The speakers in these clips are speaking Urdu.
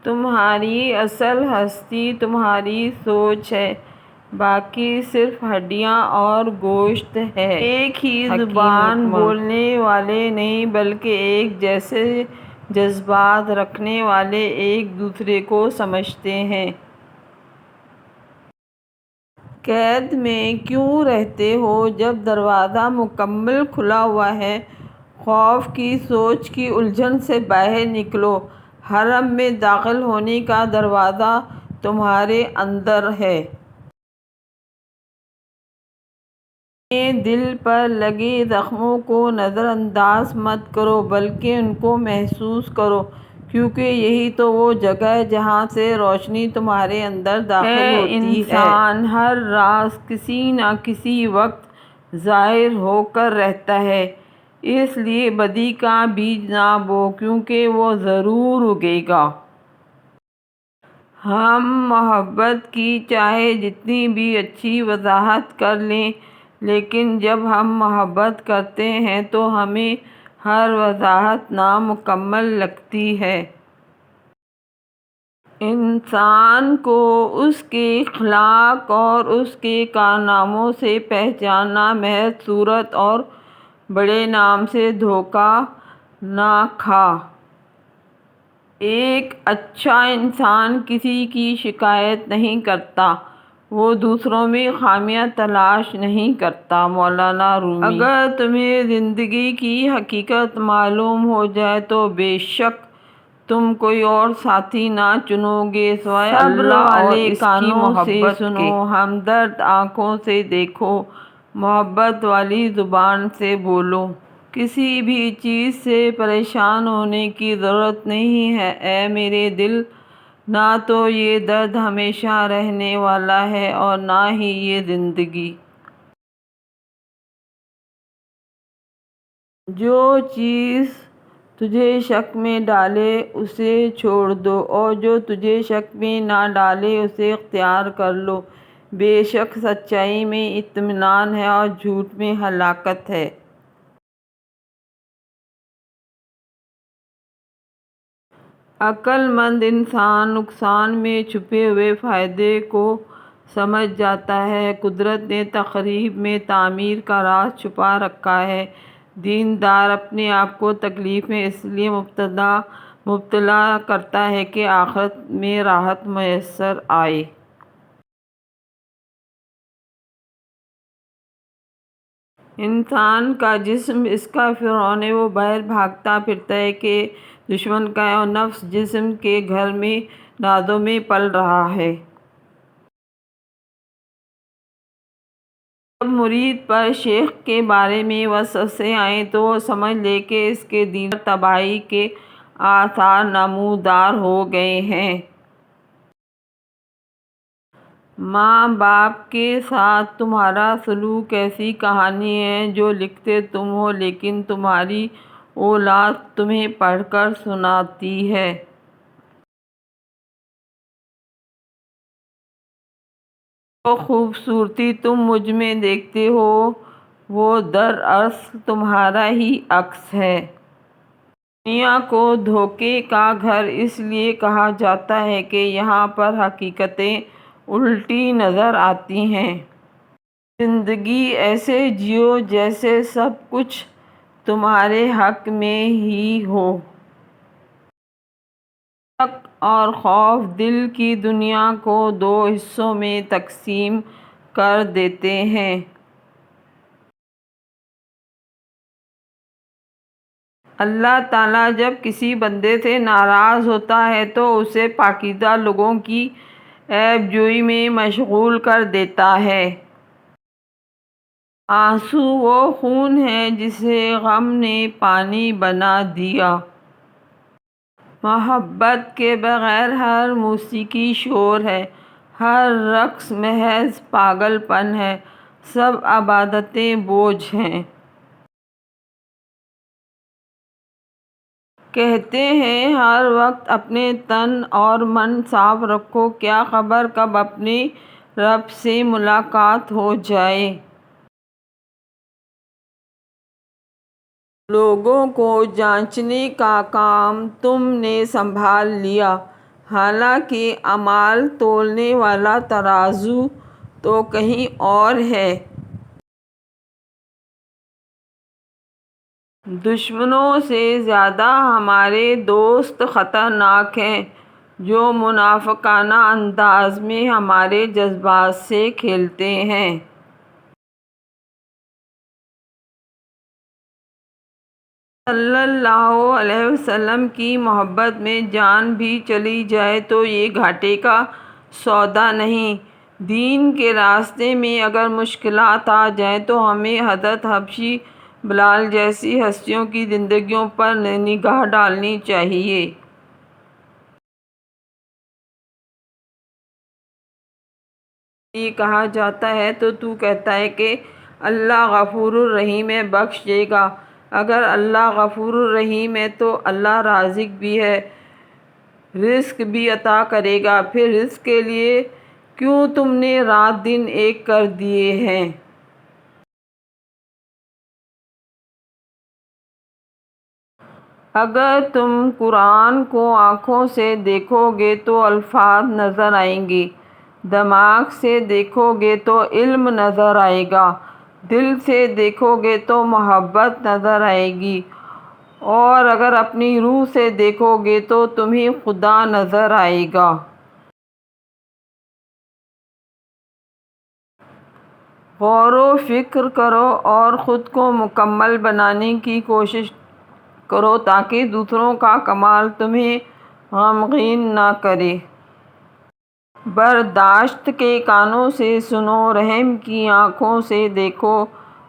تمہاری اصل ہستی تمہاری سوچ ہے، باقی صرف ہڈیاں اور گوشت ہے۔ ایک ہی زبان بولنے والے نہیں بلکہ ایک جیسے جذبات رکھنے والے ایک دوسرے کو سمجھتے ہیں۔ قید میں کیوں رہتے ہو جب دروازہ مکمل کھلا ہوا ہے؟ خوف کی سوچ کی الجھن سے باہر نکلو۔ حرم میں داخل ہونے کا دروازہ تمہارے اندر ہے۔ اپنے دل پر لگے زخموں کو نظر انداز مت کرو بلکہ ان کو محسوس کرو، کیونکہ یہی تو وہ جگہ ہے جہاں سے روشنی تمہارے اندر داخل ہوتی ہے۔ انسان ہر راز کسی نہ کسی وقت ظاہر ہو کر رہتا ہے، اس لیے بدی کا بیج نہ بو کیونکہ وہ ضرور اگے گا۔ ہم محبت کی چاہے جتنی بھی اچھی وضاحت کر لیں، لیکن جب ہم محبت کرتے ہیں تو ہمیں ہر وضاحت نامکمل لگتی ہے۔ انسان کو اس کے اخلاق اور اس کے کارناموں سے پہچاننا، محض صورت اور بڑے نام سے دھوکہ نہ کھا۔ ایک اچھا انسان کسی کی شکایت نہیں کرتا، وہ دوسروں میں خامیاں تلاش نہیں کرتا۔ مولانا رومی۔ اگر تمہیں زندگی کی حقیقت معلوم ہو جائے تو بے شک تم کوئی اور ساتھی نہ چنو گے سوائے اللہ اور اس کی محبت کے۔ سنو، ہمدرد آنکھوں سے دیکھو، محبت والی زبان سے بولو۔ کسی بھی چیز سے پریشان ہونے کی ضرورت نہیں ہے اے میرے دل، نہ تو یہ درد ہمیشہ رہنے والا ہے اور نہ ہی یہ زندگی۔ جو چیز تجھے شک میں ڈالے اسے چھوڑ دو اور جو تجھے شک میں نہ ڈالے اسے اختیار کر لو۔ بے شک سچائی میں اطمینان ہے اور جھوٹ میں ہلاکت ہے۔ عقل مند انسان نقصان میں چھپے ہوئے فائدے کو سمجھ جاتا ہے۔ قدرت نے تقریب میں تعمیر کا راز چھپا رکھا ہے۔ دیندار اپنے آپ کو تکلیف میں اس لیے مبتلا کرتا ہے کہ آخرت میں راحت میسر آئے۔ انسان کا جسم اس کا فرعون ہے، وہ باہر بھاگتا پھرتا ہے کہ دشمن کا ہے اور نفس جسم کے گھر میں نازوں میں پل رہا ہے۔ جب مرید پر شیخ کے بارے میں وسوسے آئیں تو وہ سمجھ لے کہ اس کے دین پر تباہی کے آثار نمودار ہو گئے ہیں۔ ماں باپ کے ساتھ تمہارا سلوک ایسی کہانی ہے جو لکھتے تم ہو لیکن تمہاری اولاد تمہیں پڑھ کر سناتی ہے۔ جو خوبصورتی تم مجھ میں دیکھتے ہو وہ دراصل تمہارا ہی عکس ہے۔ دنیا کو دھوکے کا گھر اس لیے کہا جاتا ہے کہ یہاں پر حقیقتیں الٹی نظر آتی ہیں۔ زندگی ایسے جیو جیسے سب کچھ تمہارے حق میں ہی ہو۔ شک اور خوف دل کی دنیا کو دو حصوں میں تقسیم کر دیتے ہیں۔ اللہ تعالیٰ جب کسی بندے سے ناراض ہوتا ہے تو اسے پاکیزہ لوگوں کی عیب جوئی میں مشغول کر دیتا ہے۔ آنسو وہ خون ہے جسے غم نے پانی بنا دیا۔ محبت کے بغیر ہر موسیقی شور ہے، ہر رقص محض پاگل پن ہے، سب عبادتیں بوجھ ہیں۔ کہتے ہیں ہر وقت اپنے تن اور من صاف رکھو، کیا خبر کب اپنے رب سے ملاقات ہو جائے۔ لوگوں کو جانچنے کا کام تم نے سنبھال لیا، حالانکہ اعمال تولنے والا ترازو تو کہیں اور ہے۔ دشمنوں سے زیادہ ہمارے دوست خطرناک ہیں، جو منافقانہ انداز میں ہمارے جذبات سے کھیلتے ہیں۔ صلی اللہ علیہ وسلم کی محبت میں جان بھی چلی جائے تو یہ گھاٹے کا سودا نہیں۔ دین کے راستے میں اگر مشکلات آ جائیں تو ہمیں حضرت حبشی بلال جیسی ہستیوں کی زندگیوں پر نگاہ ڈالنی چاہیے۔ یہ کہا جاتا ہے تو تو کہتا ہے کہ اللہ غفور الرحیم ہے، بخش دے گا۔ اگر اللہ غفور الرحیم ہے تو اللہ رازق بھی ہے، رزق بھی عطا کرے گا۔ پھر رزق کے لیے کیوں تم نے رات دن ایک کر دیے ہیں؟ اگر تم قرآن کو آنکھوں سے دیکھو گے تو الفاظ نظر آئیں گے، دماغ سے دیکھو گے تو علم نظر آئے گا، دل سے دیکھو گے تو محبت نظر آئے گی، اور اگر اپنی روح سے دیکھو گے تو تمہیں خدا نظر آئے گا۔ غور و فکر کرو اور خود کو مکمل بنانے کی کوشش کرو تاکہ دوسروں کا کمال تمہیں غمگین نہ کرے۔ برداشت کے کانوں سے سنو، رحم کی آنکھوں سے دیکھو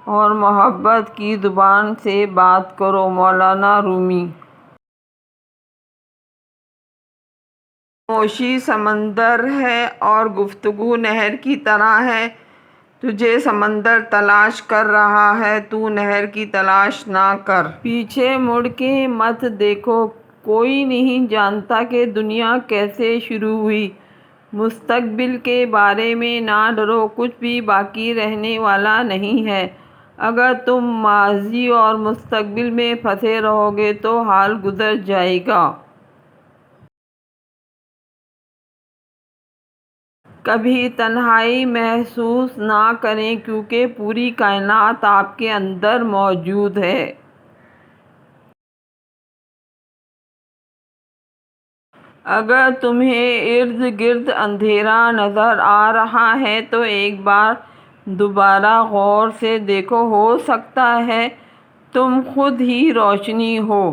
اور محبت کی زبان سے بات کرو۔ مولانا رومی۔ خاموشی سمندر ہے اور گفتگو نہر کی طرح ہے۔ تجھے سمندر تلاش کر رہا ہے، تو نہر کی تلاش نہ کر۔ پیچھے مڑ کے مت دیکھو، کوئی نہیں جانتا کہ دنیا کیسے شروع ہوئی۔ مستقبل کے بارے میں نہ ڈرو، کچھ بھی باقی رہنے والا نہیں ہے۔ اگر تم ماضی اور مستقبل میں پھنسے رہو گے تو حال گزر جائے گا۔ کبھی تنہائی محسوس نہ کریں کیونکہ پوری کائنات آپ کے اندر موجود ہے۔ اگر تمہیں ارد گرد اندھیرا نظر آ رہا ہے تو ایک بار دوبارہ غور سے دیکھو، ہو سکتا ہے تم خود ہی روشنی ہو۔